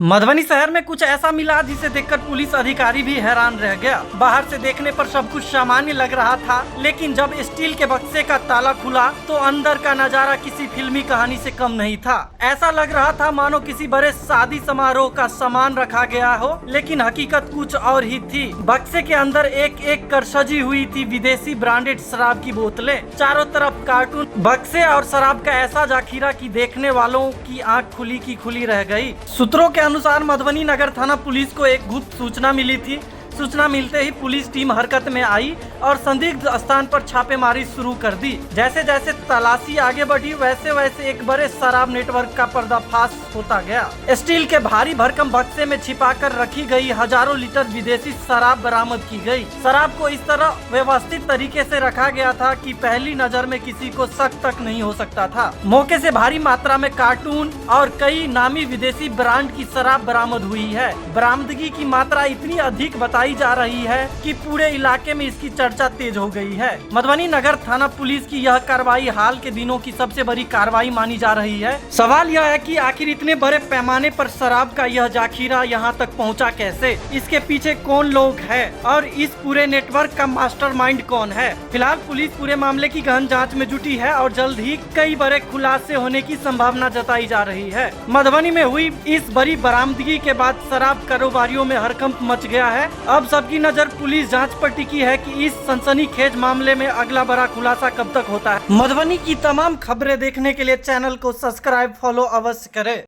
मधुबनी शहर में कुछ ऐसा मिला जिसे देखकर पुलिस अधिकारी भी हैरान रह गया। बाहर से देखने पर सब कुछ सामान्य लग रहा था, लेकिन जब स्टील के बक्से का ताला खुला तो अंदर का नजारा किसी फिल्मी कहानी से कम नहीं था। ऐसा लग रहा था मानो किसी बड़े शादी समारोह का सामान रखा गया हो, लेकिन हकीकत कुछ और ही थी। बक्से के अंदर एक एक कर सजी हुई थी विदेशी ब्रांडेड शराब की बोतलें। चारों तरफ कार्टून, बक्से और शराब का ऐसा जाखिरा कि देखने वालों की आंख खुली की खुली रह गई। सूत्रों के अनुसार मधुबनी नगर थाना पुलिस को एक गुप्त सूचना मिली थी। सूचना मिलते ही पुलिस टीम हरकत में आई और संदिग्ध स्थान पर छापेमारी शुरू कर दी। जैसे जैसे तलाशी आगे बढ़ी वैसे वैसे एक बड़े शराब नेटवर्क का पर्दाफाश होता गया। स्टील के भारी भरकम बक्से में छिपाकर रखी गई हजारों लीटर विदेशी शराब बरामद की गई। शराब को इस तरह व्यवस्थित तरीके से रखा गया था कि पहली नजर में किसी को शक तक नहीं हो सकता था। मौके से भारी मात्रा में कार्टून और कई नामी विदेशी ब्रांड की शराब बरामद हुई है। बरामदगी की मात्रा इतनी अधिक बताई जा रही है कि पूरे इलाके में इसकी चर्चा तेज हो गई है। मधुबनी नगर थाना पुलिस की यह कार्रवाई हाल के दिनों की सबसे बड़ी कार्रवाई मानी जा रही है। सवाल यह है कि आखिर इतने बड़े पैमाने पर शराब का यह जाखिरा यहाँ तक पहुँचा कैसे, इसके पीछे कौन लोग हैं और इस पूरे नेटवर्क का मास्टरमाइंड कौन है। फिलहाल पुलिस पूरे मामले की गहन जाँच में जुटी है और जल्द ही कई बड़े खुलासे होने की संभावना जताई जा रही है। मधुबनी में हुई इस बड़ी बरामदगी के बाद शराब कारोबारियों में हड़कंप मच गया है। अब सबकी नजर पुलिस जांच पर टिकी है कि इस सनसनीखेज मामले में अगला बड़ा खुलासा कब तक होता है। मधुबनी की तमाम खबरें देखने के लिए चैनल को सब्सक्राइब फॉलो अवश्य करें।